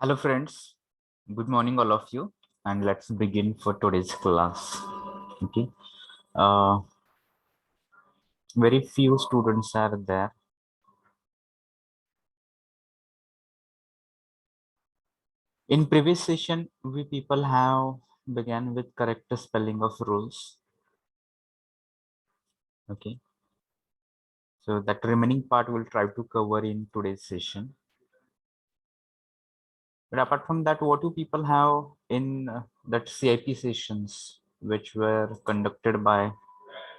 Hello friends, good morning all of you, and let's begin for today's class. Okay, uh, very few students are there. In previous session, we people have began with correct spelling of rules. Okay, so that remaining part we'll try to cover in today's session. But apart from that, what do people have in that CIP sessions which were conducted by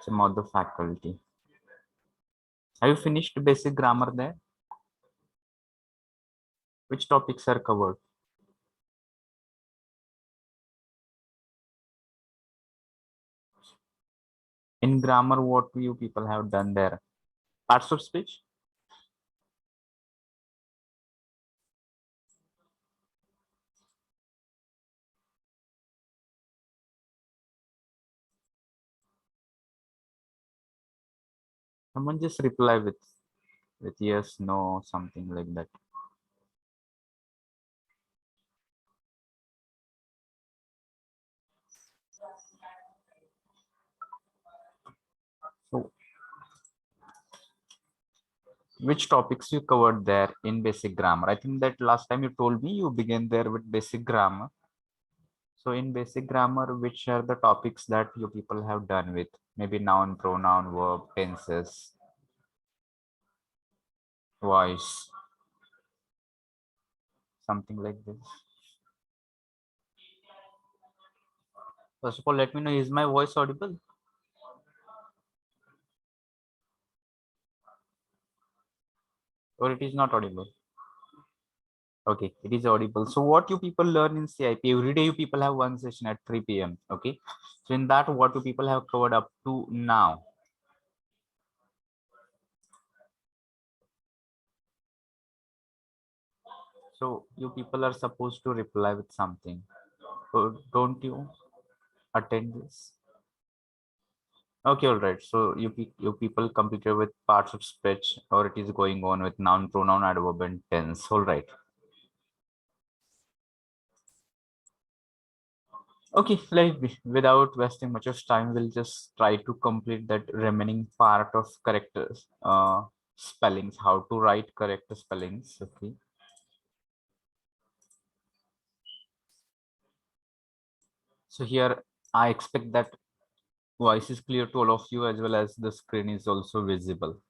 some other faculty? Have you finished basic grammar there? Which topics are covered? In grammar, what you people have done there? Parts of speech? Someone just reply with yes, no, something like that. So which topics you covered there in basic grammar? I think that last time you told me you began there with basic grammar. So in basic grammar, which are the topics that you people have done with? Maybe noun, pronoun, verb, tenses, voice, something like this. First of all, let me know, is my voice audible or it is not audible? Okay, it is audible. So what you people learn in CIP, every day you people have one session at 3 p.m. Okay. So in that, what you people have covered up to now? So you people are supposed to reply with something. So don't you attend this? Okay, all right. So you people completed with parts of speech, or it is going on with noun, pronoun, adverb, and tense. All right. Okay, without wasting much of time, we'll just try to complete that remaining part of characters, spellings, how to write correct spellings. Okay. So here I expect that voice is clear to all of you as well as the screen is also visible.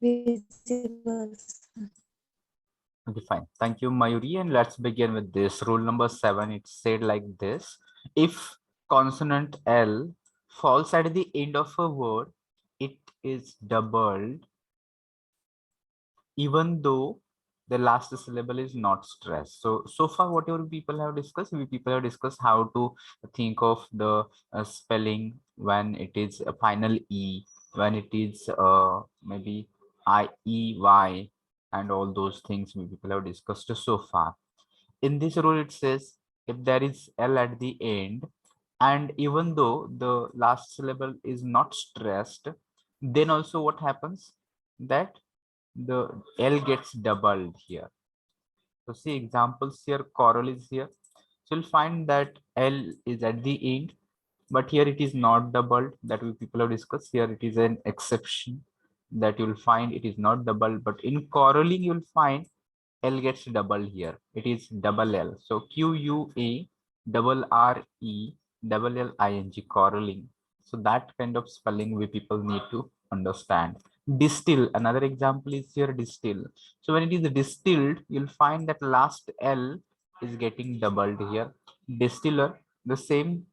Visible. Okay, fine. Thank you, Mayuri. And let's begin with this. Rule number 7, it's said like this. If consonant L falls at the end of a word, it is doubled even though the last syllable is not stressed. So far, whatever people have discussed, we people have discussed how to think of the spelling when it is a final E, when it is maybe IEY, and all those things we people have discussed so far. In this rule, it says if there is L at the end, and even though the last syllable is not stressed, then also what happens? That the L gets doubled here. So see examples here, coral is here. So you'll find that L is at the end, but here it is not doubled, that we people have discussed. Here it is an exception that you'll find it is not doubled, but in coralling you'll find L gets doubled here. It is double L. So QUA double RE double LING coralling. So that kind of spelling we people need to understand. Distill, another example is here distill. So when it is distilled, you'll find that last L is getting doubled here. Distiller, the same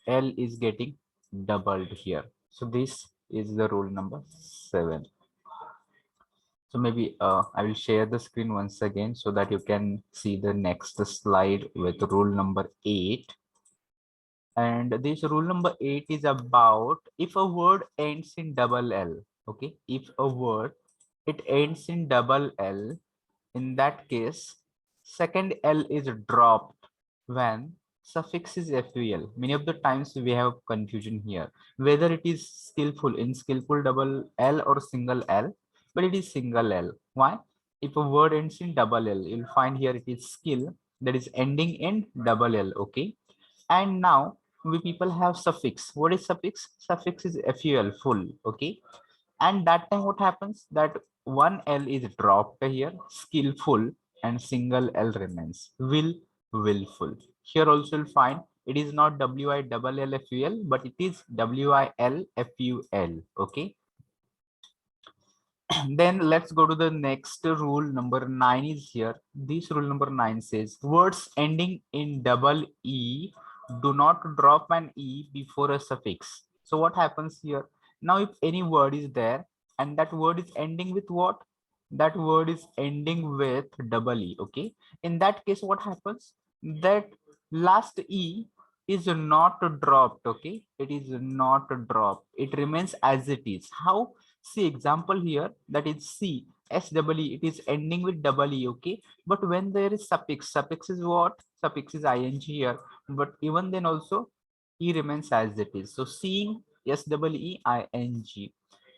L is getting doubled here. So this is the rule number 7. So maybe I will share the screen once again so that you can see the next slide with rule number 8. And this rule number 8 is about if a word ends in double L. Okay, if a word it ends in double L, in that case, second L is dropped when suffix is ful. Many of the times we have confusion here, whether it is skillful in skillful double L or single L, but it is single L. Why? If a word ends in double L, you'll find here it is skill, that is ending in double L. Okay. And now we people have suffix. What is suffix? Suffix is ful, full. Okay. And that time what happens, that one L is dropped here, skillful, and single L remains, willful. Here also you'll find it is not wi double L ful, but it is wil ful. Okay. Then let's go to the next rule. Number 9 is here. This rule number 9 says words ending in double E do not drop an E before a suffix. So what happens here? Now if any word is there and that word is ending with what? That word is ending with double E. Okay. In that case, what happens? That last E is not dropped. Okay. It is not dropped. It remains as it is. How? See example here, that is C, S double E, it is ending with double E, okay? But when there is suffix is what? Suffix is ing here, but even then also E remains as it is. So seeing S double E ing.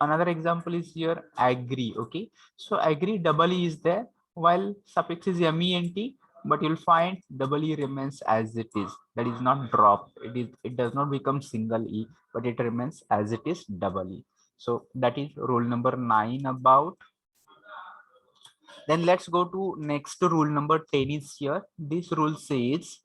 Another example is here agree, okay? So agree double E is there while suffix is ment, but you'll find double E remains as it is. That is not dropped. It does not become single E, but it remains as it is double E. So that is rule number 9 about. Then let's go to next rule number 10 is here. This rule says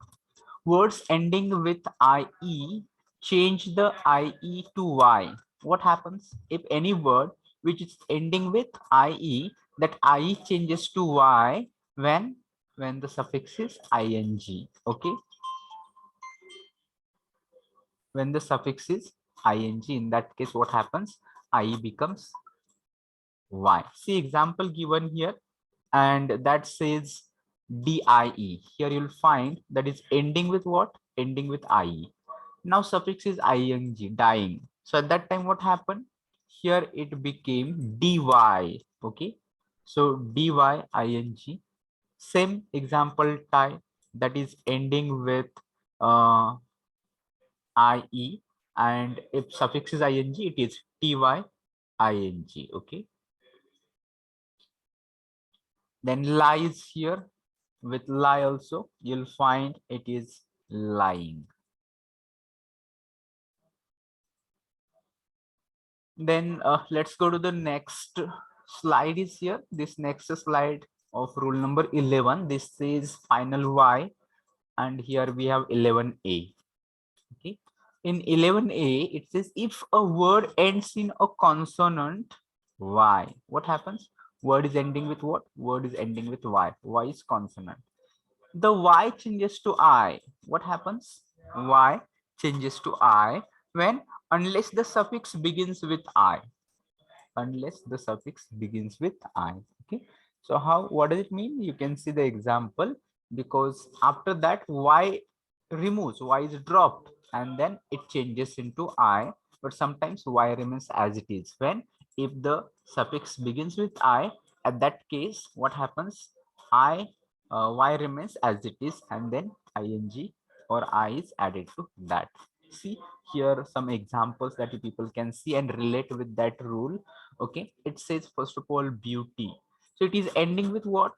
words ending with IE change the IE to Y. What happens if any word which is ending with IE, that IE changes to Y when the suffix is ing. Okay. When the suffix is ing, in that case what happens? IE becomes Y. See example given here, and that says DIE. Here you'll find that is ending with what? Ending with IE. Now suffix is ing, dying. So at that time what happened? Here it became DY. Okay. So DY ing. Same example type, that is ending with IE, and if suffix is ing, it is TY ing. Okay. Then lies here, with lie also you'll find it is lying. Then let's go to the next slide is here. This next slide of rule number 11, this says final Y, and here we have 11A. Okay. In 11A it says if a word ends in a consonant Y, what happens? Word is ending with what? Word is ending with Y. Y is consonant. The Y changes to I. What happens? Y changes to I when, unless the suffix begins with I. Unless the suffix begins with I. Okay. So how, what does it mean? You can see the example, because after that Y removes, Y is dropped, and then it changes into I, but sometimes Y remains as it is. When, if the suffix begins with I, at that case what happens? Y remains as it is, and then ing or I is added to that. See here some examples that you people can see and relate with that rule. Okay. It says first of all beauty. So it is ending with what?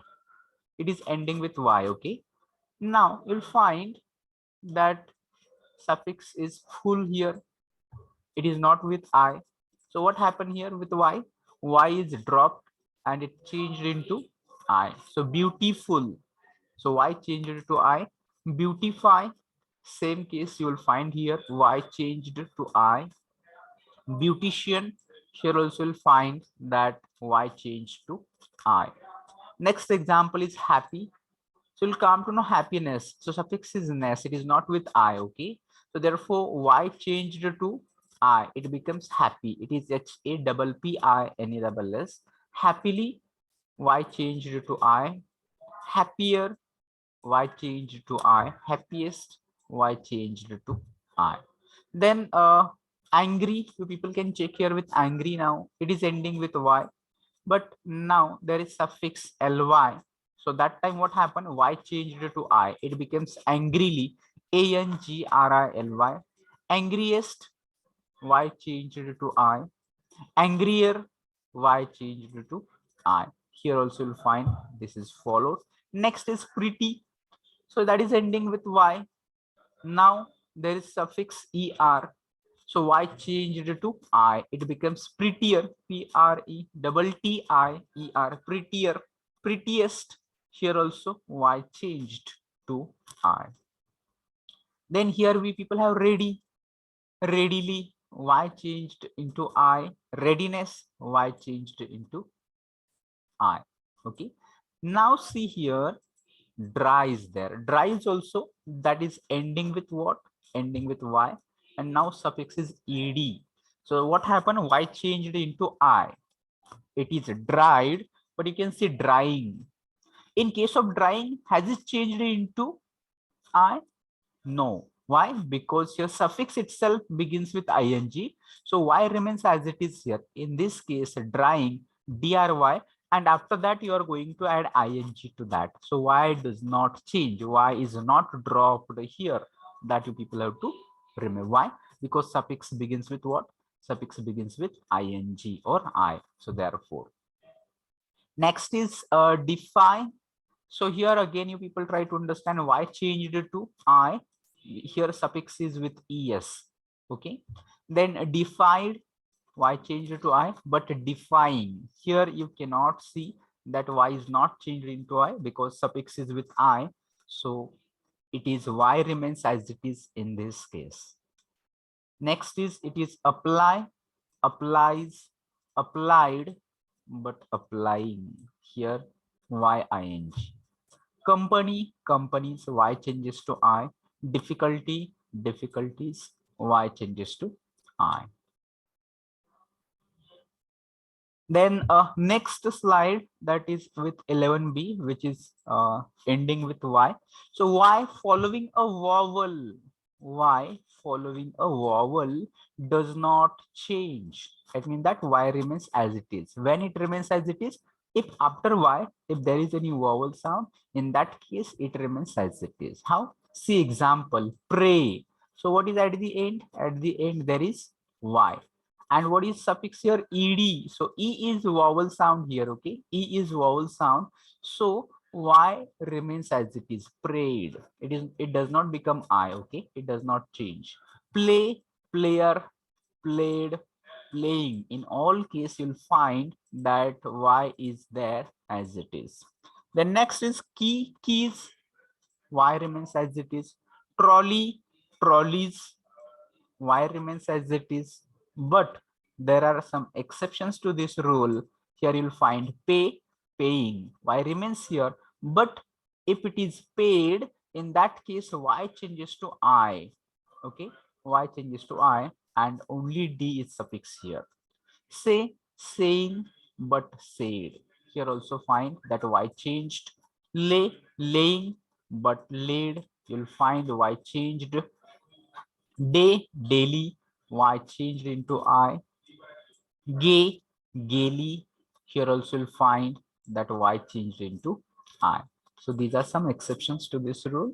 It is ending with Y. Okay. Now you'll find that suffix is full here. It is not with I. So what happened here with Y? Y is dropped and it changed into I. So beautiful. So Y changed to I. Beautify. Same case you will find here. Y changed to I. Beautician. Here also you'll find that Y changed to I. Next example is happy. So you'll come to know happiness. So suffix is ness. It is not with I. Okay. So therefore Y changed to I. It becomes happy. It is HAPPINESS. Happily. Y changed to I. Happier. Y changed to I. Happiest. Y changed to I. Then angry. You people can check here with angry now. It is ending with Y. But now there is suffix ly. So that time what happened? Y changed to I. It becomes angrily. A-N-G-R-I-L-Y. Angriest, Y changed to I. Angrier, Y changed to I. Here also you'll find this is followed. Next is pretty. So that is ending with Y. Now there is suffix er. So Y changed to I. It becomes prettier. P-R-E-T-T-I-E-R. Prettier. Prettiest. Here also Y changed to I. Then here we people have ready. Readily. Y changed into I. Readiness. Y changed into I. Okay. Now see here, dry is there. Dry is also, that is ending with what? Ending with Y. And now suffix is ed. So what happened? Y changed into I. It is dried, but you can see drying. In case of drying, has it changed into I? No. Why? Because your suffix itself begins with ing. So Y remains as it is here. In this case, drying, dry, and after that you are going to add ing to that. So Y does not change. Y is not dropped here. That you people have to remember. Why? Because suffix begins with what? Suffix begins with ing or I. So therefore. Next is defy. So here again, you people try to understand why changed it to I. Here suffix is with es. Okay. Then defied, why changed it to I, but defying. Here you cannot see that y is not changed into I because suffix is with I. So it is y remains as it is in this case. Next is it is apply, applies, applied, but applying. Here ing. Company, companies, y changes to I. Difficulty, difficulties, y changes to I. Then next slide, that is with 11b, which is ending with y. So y following a vowel, y following a vowel does not change. It means that y remains as it is. When it remains as it is, if after y, if there is any vowel sound, in that case it remains as it is. How? See example, pray. So what is at the end? At the end there is y. And what is suffix here? Ed. So e is vowel sound here. Okay, e is vowel sound. So y remains as it is. Prayed. It does not become I. Okay, it does not change. Play, player, played, playing. In all case, you'll find that y is there as it is. The next is key, keys. Y remains as it is. Trolley, trolleys, y remains as it is. But there are some exceptions to this rule. Here you'll find pay, paying. Y remains here. But if it is paid, in that case, y changes to I. Okay, y changes to I, and only d is suffix here. Say, saying, but said. Here also find that y changed. Lay, laying, but laid. You'll find y changed. Day, daily, y changed into I. Gay, gaily. Here also you'll find that y changed into I. So these are some exceptions to this rule.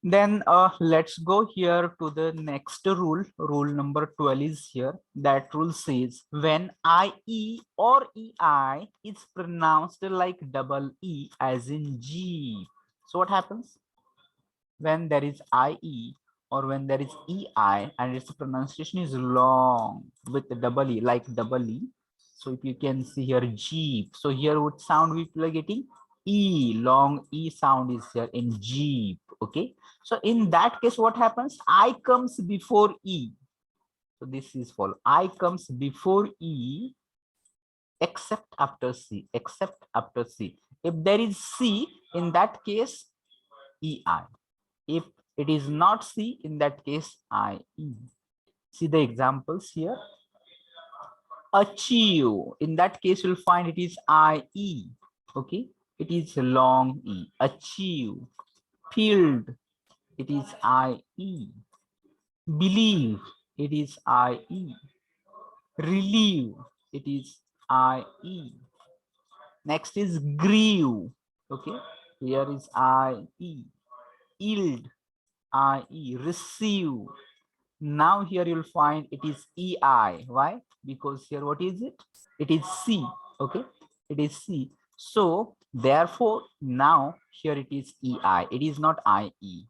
Then let's go here to the next rule. Rule number 12 is here. That rule says when IE or EI is pronounced like double E as in G. So what happens? When there is IE or when there is EI and its pronunciation is long with double E, like double E. So if you can see here Jeep. So here what sound we are getting? E, long E sound is here in Jeep. Okay. So in that case, what happens? I comes before E. So this is follow. I comes before E except after C, except after C. If there is C, in that case, EI. If it is not C, in that case, IE. See the examples here. Achieve. In that case, you'll find it is IE. Okay. It is long E. Achieve. Field. It is IE. Believe. It is IE. Relieve. It is IE. Next is grieve. Okay. Here is IE. yield, IE, receive. Now here you'll find it is EI. Why? Because here what is it? It is C. Okay, it is C. So therefore now here it is EI. It is not IE.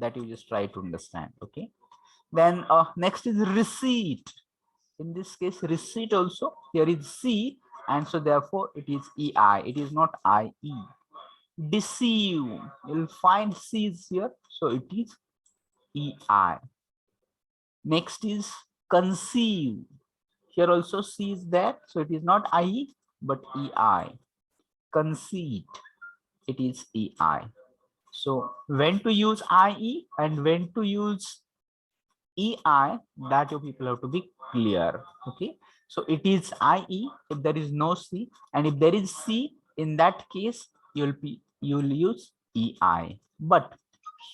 That you just try to understand. Okay. Then next is receipt. In this case, receipt also here is C, and so therefore it is EI. It is not IE. Deceive. You'll find C is here, so it is EI. Next is conceive. Here also C is there, so it is not IE but EI. Conceit, it is EI. So when to use IE and when to use EI, that you people have to be clear. Okay, so it is IE if there is no C, and if there is C, in that case you'll use EI. But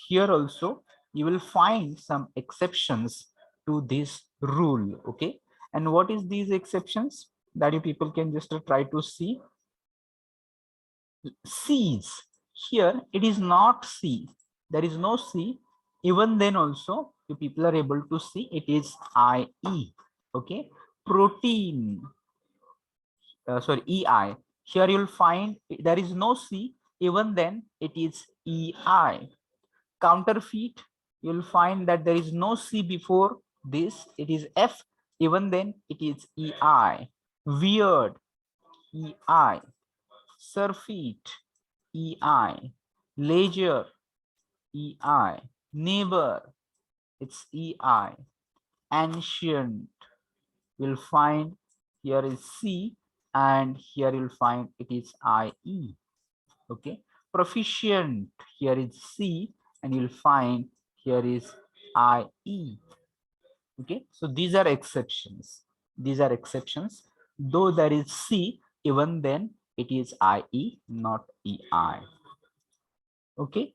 here also you will find some exceptions to this rule. Okay, and what is these exceptions that you people can just try to see? C's. Here it is not C. There is no C. Even then also you people are able to see it is IE. Okay. Protein. Sorry, EI. Here you'll find there is no C. Even then it is EI. Counterfeit. You'll find that there is no C before this. It is F. Even then it is EI. Weird. EI. Surfeit, EI, ledger, EI, neighbor, it's EI, ancient, you'll find here is C, and here you'll find it is IE. Okay, proficient, here is C, and you'll find here is IE. Okay, so these are exceptions. These are exceptions. Though there is C, even then it is IE, not EI. Okay.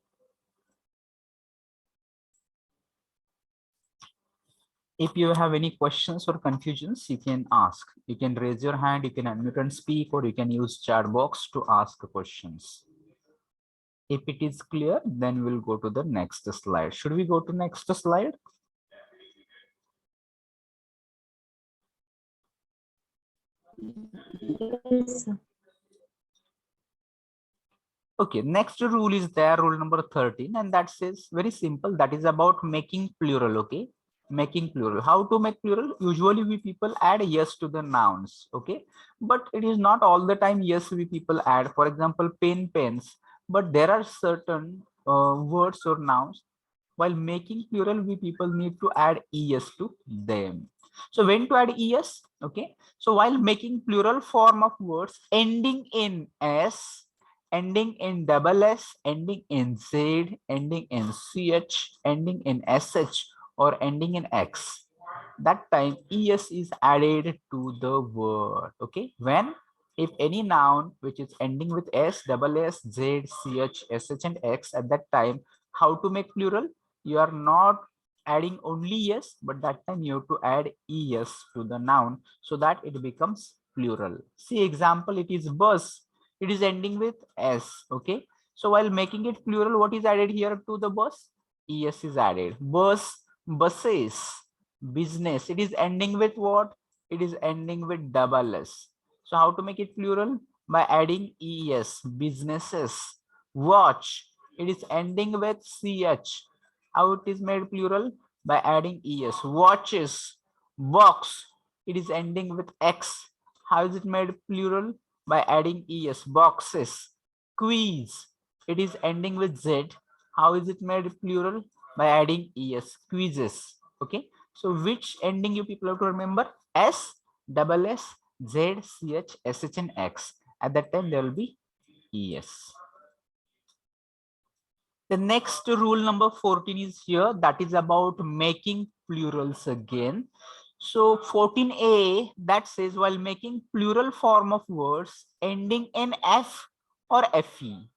If you have any questions or confusions, you can ask. You can raise your hand, you can unmute and speak, or you can use chat box to ask questions. If it is clear, then we'll go to the next slide. Should we go to next slide? Yes, sir. Okay, next rule is there, rule number 13, and that says very simple. That is about making plural. Okay, making plural. How to make plural? Usually we people add yes to the nouns. Okay, but it is not all the time yes we people add. For example, pen, pens. But there are certain words or nouns. While making plural, we people need to add es to them. So when to add es? Okay, so while making plural form of words ending in s, ending in double s, ending in z, ending in ch, ending in sh, or ending in x, that time es is added to the word. Okay, when if any noun which is ending with s, double s, z, ch, sh, and x, at that time, how to make plural? You are not adding only yes, but that time you have to add es to the noun so that it becomes plural. See example, it is bus. It is ending with s. Okay, so while making it plural, what is added here to the bus? Es is added. Bus, buses. Business, it is ending with what? It is ending with double s. So how to make it plural? By adding es. Businesses. Watch, it is ending with ch. How it is made plural? By adding es. Watches. Box, it is ending with x. How is it made plural? By adding es. Boxes. Quiz, it is ending with z. How is it made plural? By adding es. Quizzes. Okay, so which ending you people have to remember? S, double S, Z, CH, SH, and X. At that time there will be ES. The next rule number 14 is here. That is about making plurals again. So 14a, that says while making plural form of words ending in F or FE.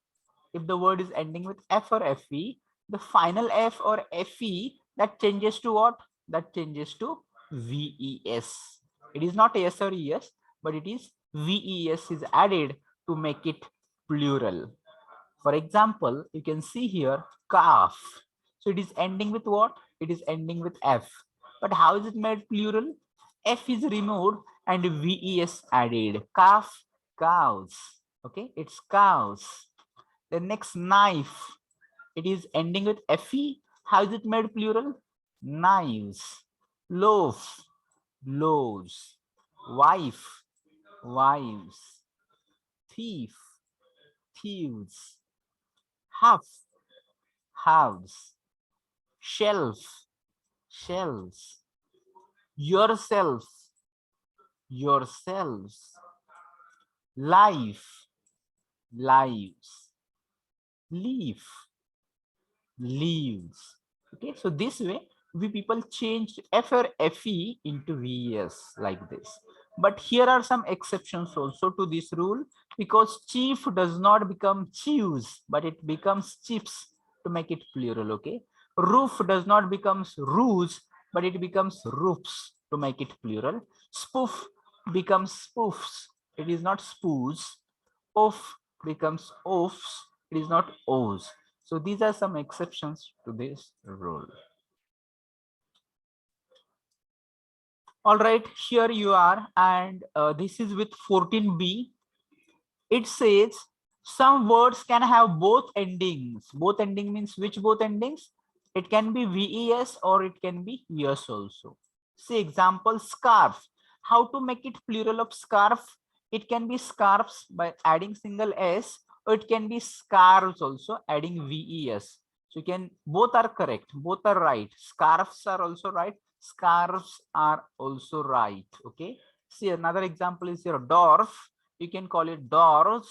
If the word is ending with F or FE, the final F or FE, that changes to what? That changes to VES. It is not S or ES, but it is VES is added to make it plural. For example, you can see here calf. So it is ending with what? It is ending with F. But how is it made plural? F is removed and VES added. Calf, cows. Okay, it's cows. The next knife. It is ending with FE. How is it made plural? Knives. Loaf, loaves. Wife, wives. Thief, thieves. Half, halves. Shelf, shells. Yourself, yourselves. Life, lives. Leaf, leaves. Okay, so this way we people changed F or FE into VES like this. But here are some exceptions also to this rule, because chief does not become chiefs, but it becomes chiefs to make it plural. Okay, roof does not becomes roofs, but it becomes roofs to make it plural. Spoof becomes spoofs, it is not spoos. Oaf becomes oafs, it is not o's. So these are some exceptions to this rule. All right, here you are, and this is with 14b. It says some words can have both endings. Both ending means which both endings? It can be VES or it can be ES also. See example, scarf. How to make it plural of scarf? It can be scarves by adding single S, or it can be scarves also adding VES. So you can, both are correct, both are right. Scarves are also right, scarves are also right. Okay. See another example is your dwarf. You can call it dwarves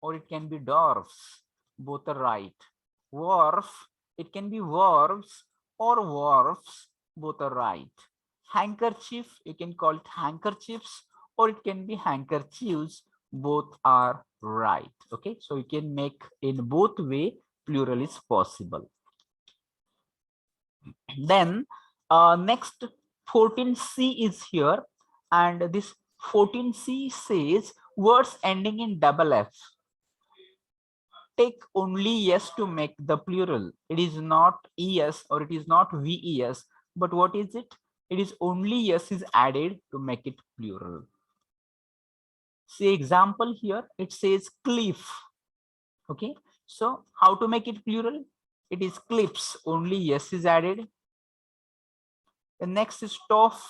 or it can be dwarfs. Both are right. Wharf, it can be wharves or wharfs. Both are right. Handkerchief, you can call it handkerchiefs or it can be handkerchiefs. Both are right. Okay, so you can make in both way, plural is possible. Then next 14C is here, and this 14C says words ending in double F take only yes to make the plural. It is not es or it is not ves, but what is it? It is only yes is added to make it plural. See example here, it says cliff. Okay, so how to make it plural? It is clips, only yes is added. The next is toff,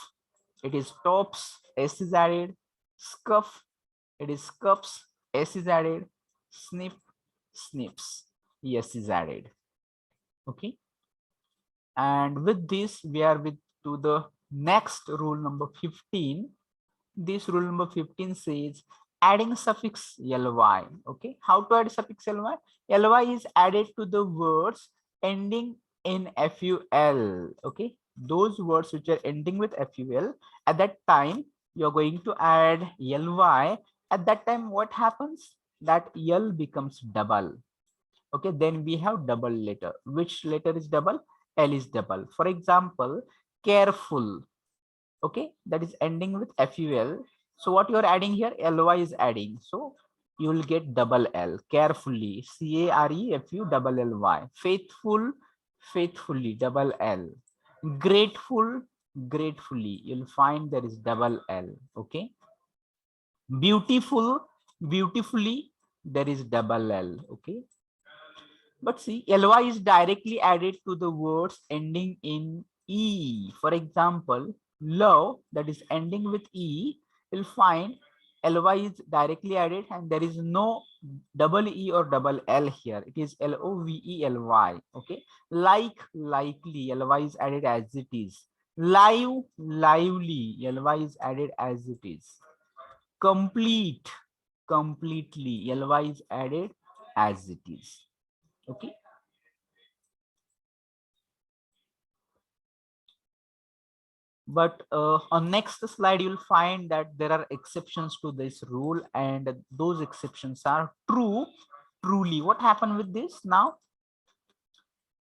it is tops, s is added. Scuff, it is scuffs, s is added. Snip, snips, yes is added. Okay, and with this we are with to the next rule number 15. This rule number 15 says adding suffix ly. Okay, how to add suffix ly? Ly is added to the words ending in ful. Okay, those words which are ending with ful, at that time you're going to add ly. At that time what happens? That l becomes double. Okay, then we have double letter. Which letter is double? L is double. For example, careful. Okay, that is ending with ful. So what you are adding here? Ly is adding, so you will get double L. Carefully, carefu double ly. Faithful, faithfully, double L. Grateful, gratefully, you'll find there is double L. Okay, beautiful, beautifully, there is double L. Okay, but see, ly is directly added to the words ending in e. For example, love, that is ending with e, you'll find ly is directly added and there is no double e or double l here. It is lovely. Okay, like, likely, ly is added as it is. Live, lively, ly is added as it is. Complete, completely, ly is added as it is. Okay, but on next slide you'll find that there are exceptions to this rule, and those exceptions are true, truly. What happened with this? Now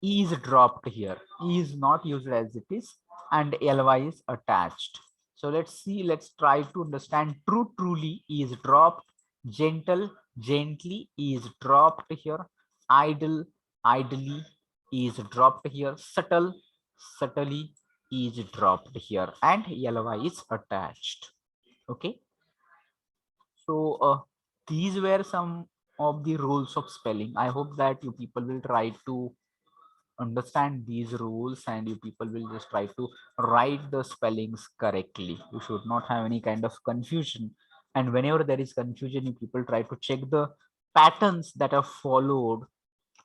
e is dropped here, e is not used as it is, and ly is attached. So let's see, let's try to understand. True, truly, e is dropped. Gentle, gently, e is dropped here. Idle, idly is dropped here. Subtle, subtly is dropped here, and ly is attached. Okay. So these were some of the rules of spelling. I hope that you people will try to understand these rules, and you people will just try to write the spellings correctly. You should not have any kind of confusion, and whenever there is confusion, you people try to check the patterns that are followed,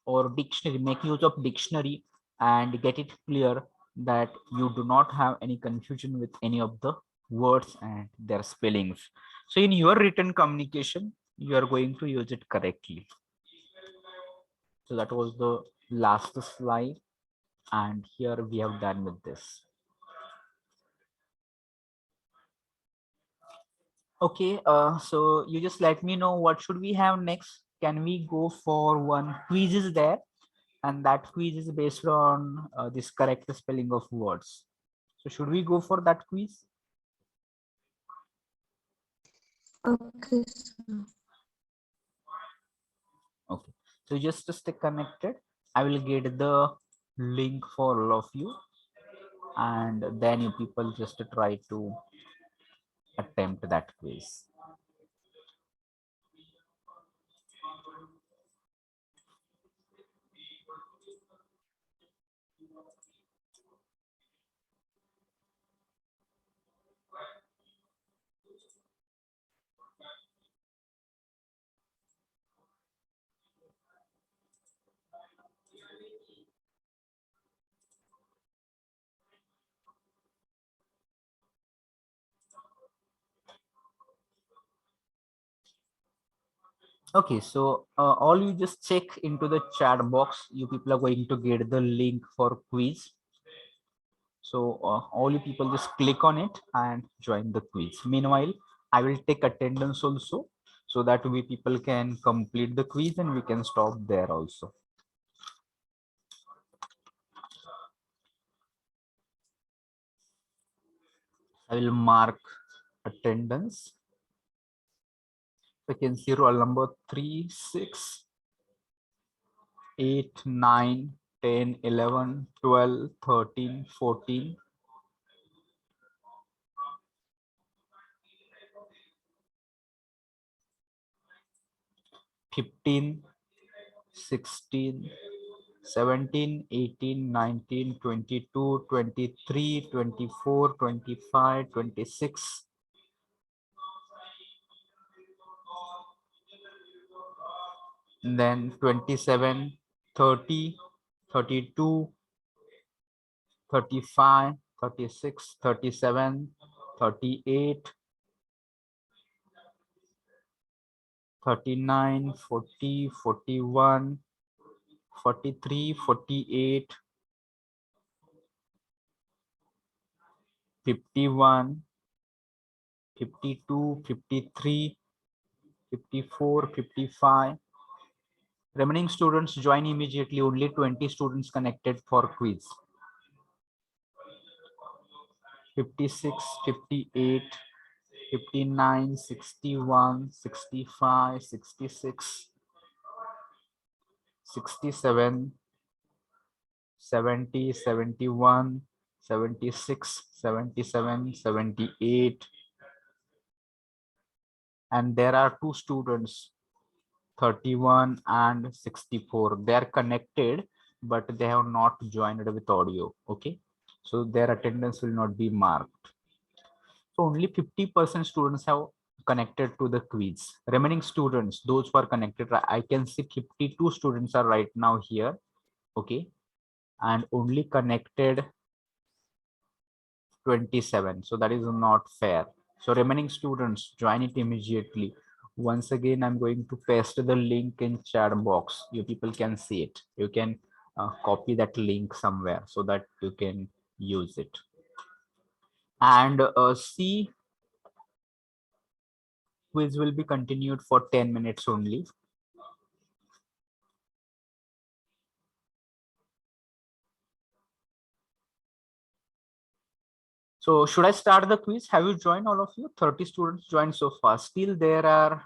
or dictionary, make use of dictionary and get it clear that you do not have any confusion with any of the words and their spellings. So in your written communication, you are going to use it correctly. So that was the last slide, and here we have done with this. Okay, so you just let me know what should we have next. Can we go for one quiz is there, and that quiz is based on this correct spelling of words. So should we go for that quiz? Okay, sir. Okay, so just stay connected. I will get the link for all of you, and then you people just try to attempt that quiz. Okay, so all you just check into the chat box. You people are going to get the link for quiz. So all you people just click on it and join the quiz. Meanwhile, I will take attendance also, so that we people can complete the quiz and we can stop there also. I will mark attendance. So you can see roll number 3, 6, 8, 9, 10, 11, 12, 13, 14. 15, 16, 17, 18, 19, 22, 23, 24, 25, 26. Then 27, 30, 32, 35, 36, 37, 38, 39, 40, 41, 43, 48, 51, 52, 53, 54, 55. Remaining students join immediately. Only 20 students connected for quiz. 56, 58, 59, 61, 65, 66, 67, 70, 71, 76, 77, 78. And there are two students, 31 and 64. They are connected, but they have not joined with audio. Okay, so their attendance will not be marked. So only 50% students have connected to the quiz. Remaining students, those who are connected, I can see 52 students are right now here. Okay, and only connected 27. So that is not fair. So remaining students, join it immediately. Once again, I'm going to paste the link in chat box. You people can see it. You can copy that link somewhere so that you can use it. And see, quiz will be continued for 10 minutes only. So should I start the quiz? Have you joined, all of you? 30 students joined so far. Still there are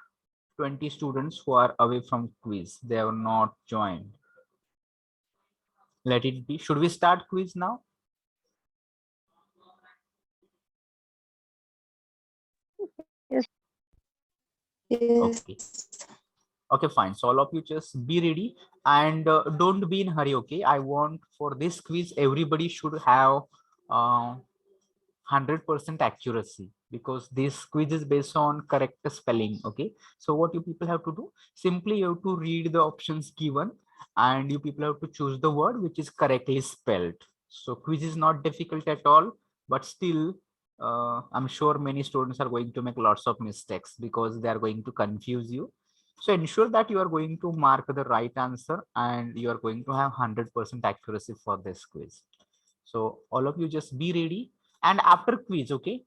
20 students who are away from quiz. They have not joined. Let it be. Should we start quiz now? Okay. Yes. Okay, fine. So all of you just be ready and don't be in hurry. Okay. I want for this quiz, everybody should have 100% accuracy because this quiz is based on correct spelling. Okay. So what you people have to do? Simply you have to read the options given and you people have to choose the word which is correctly spelled. So quiz is not difficult at all, but still I'm sure many students are going to make lots of mistakes because they are going to confuse you. So ensure that you are going to mark the right answer and you are going to have 100% accuracy for this quiz. So all of you just be ready. And after quiz, okay,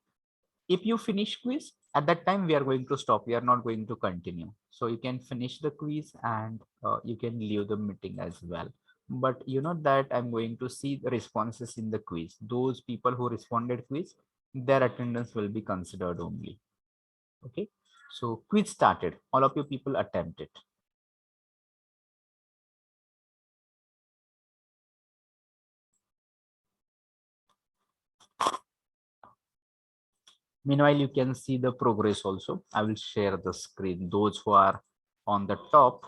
if you finish quiz, at that time we are going to stop. We are not going to continue. So you can finish the quiz and you can leave the meeting as well. But you know that I'm going to see the responses in the quiz. Those people who responded quiz, their attendance will be considered only. Okay. So quiz started. All of you people attempt it. Meanwhile, you can see the progress also. I will share the screen. Those who are on the top,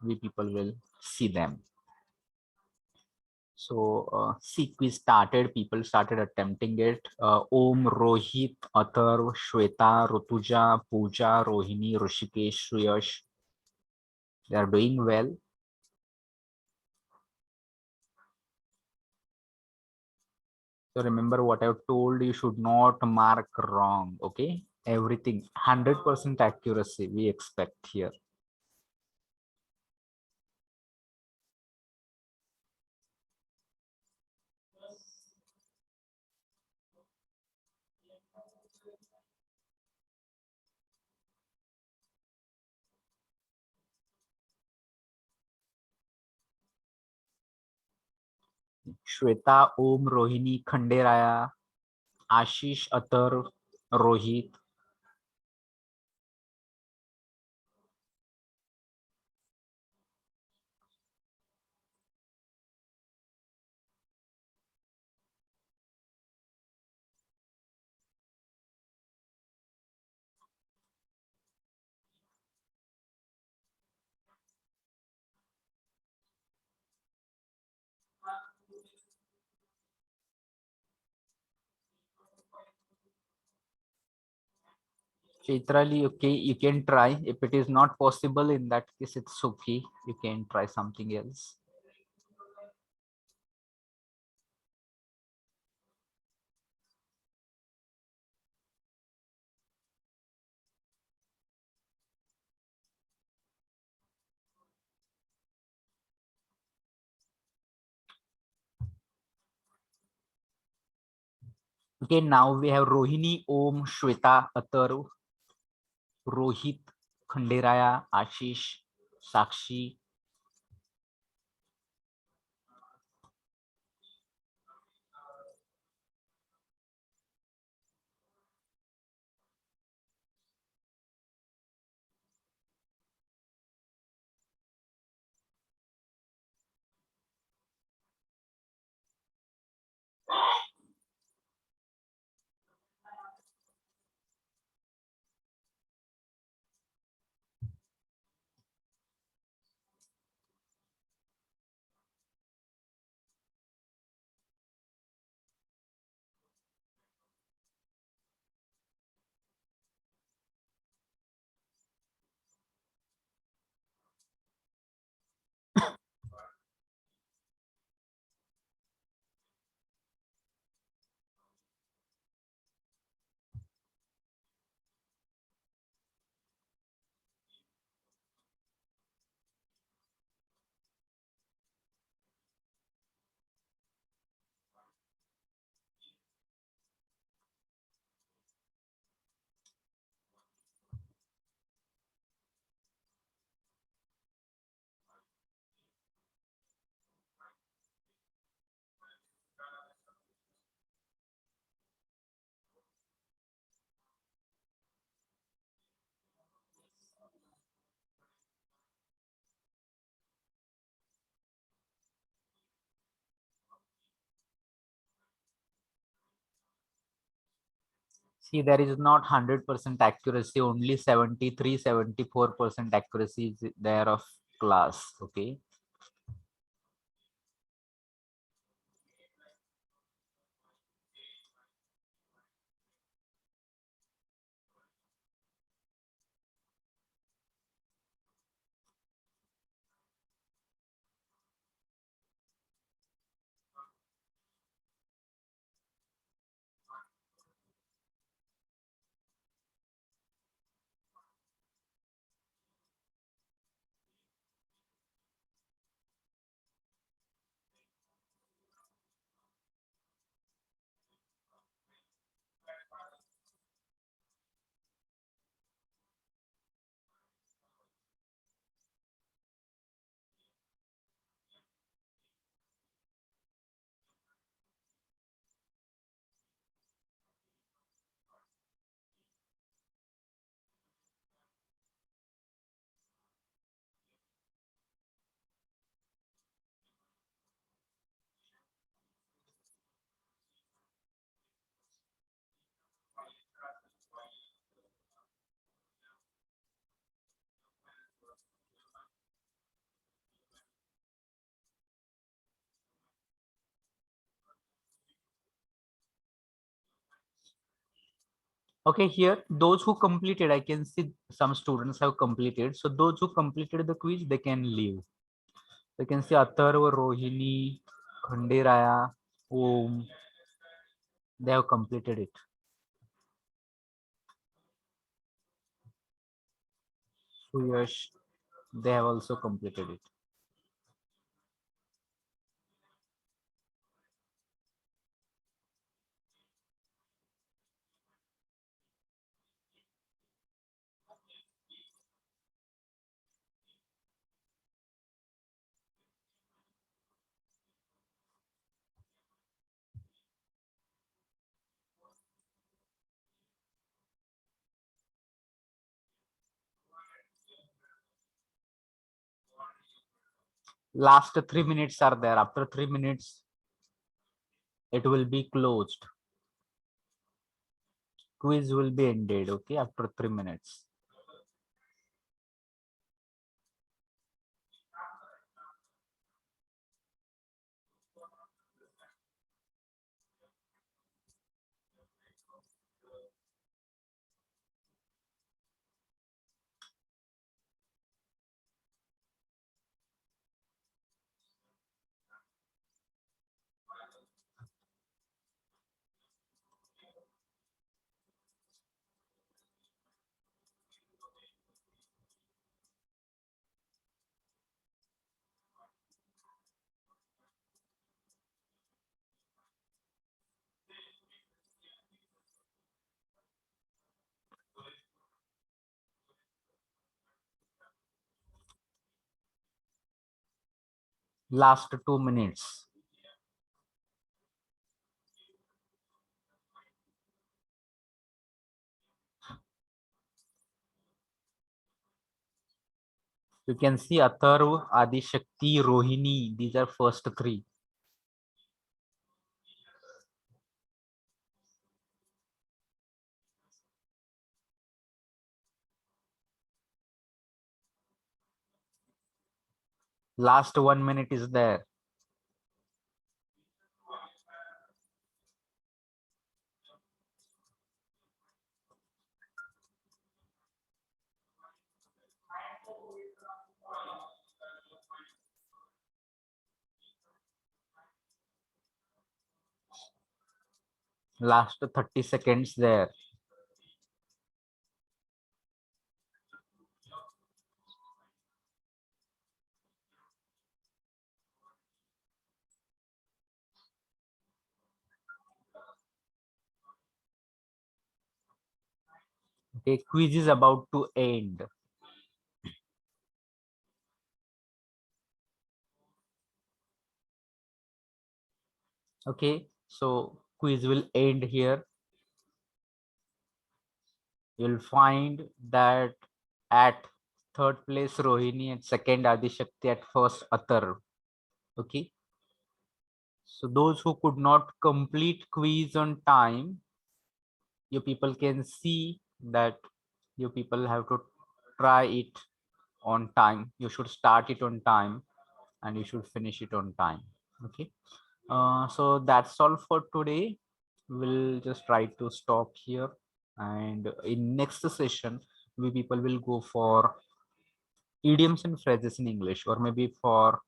we people will see them. So see, we started, people started attempting it. Om, Rohit, Atharv, Shweta, Rutuja, Pooja, Rohini, Rishikesh, Suyash. They are doing well. So remember what I've told, you should not mark wrong. Okay. Everything 100% accuracy we expect here. Shweta, Om, Rohini, Khanderaya, Ashish, Atharv, Rohit. Chitrali, okay, you can try. If it is not possible, in that case, it's okay. You can try something else. Okay, now we have Rohini, Om, Shweta, Atharv, Rohit, Khanderaya, Ashish, Sakshi. See, there is not 100% accuracy, only 73, 74% accuracy is there of class. Okay. Okay, here those who completed, I can see some students have completed. So those who completed the quiz, they can leave. You can see Atharva, Rohini, Khandiraya, Om, they have completed it. Suyash, they have also completed it. Last 3 minutes are there. After 3 minutes, it will be closed. Quiz will be ended. Okay, after 3 minutes. Last 2 minutes. You can see Atharv, Adi Shakti, Rohini. These are first three. Last 1 minute is there. Last 30 seconds there. Okay, quiz is about to end. Okay, so quiz will end here. You'll find that at third place Rohini, at second Adi Shakti, at first Atharv. Okay, so those who could not complete quiz on time, you people can see that you people have to try it on time. You should start it on time and you should finish it on time. Okay. So that's all for today. We'll just try to stop here, and in next session we people will go for idioms and phrases in English, or maybe for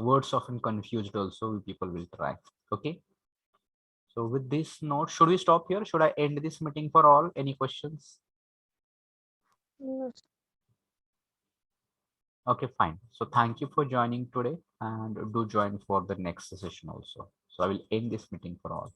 words often confused also we people will try. Okay. So with this note, should we stop here? Should I end this meeting for all? Any questions? No, sir. Okay, fine. So thank you for joining today, and do join for the next session also. So I will end this meeting for all.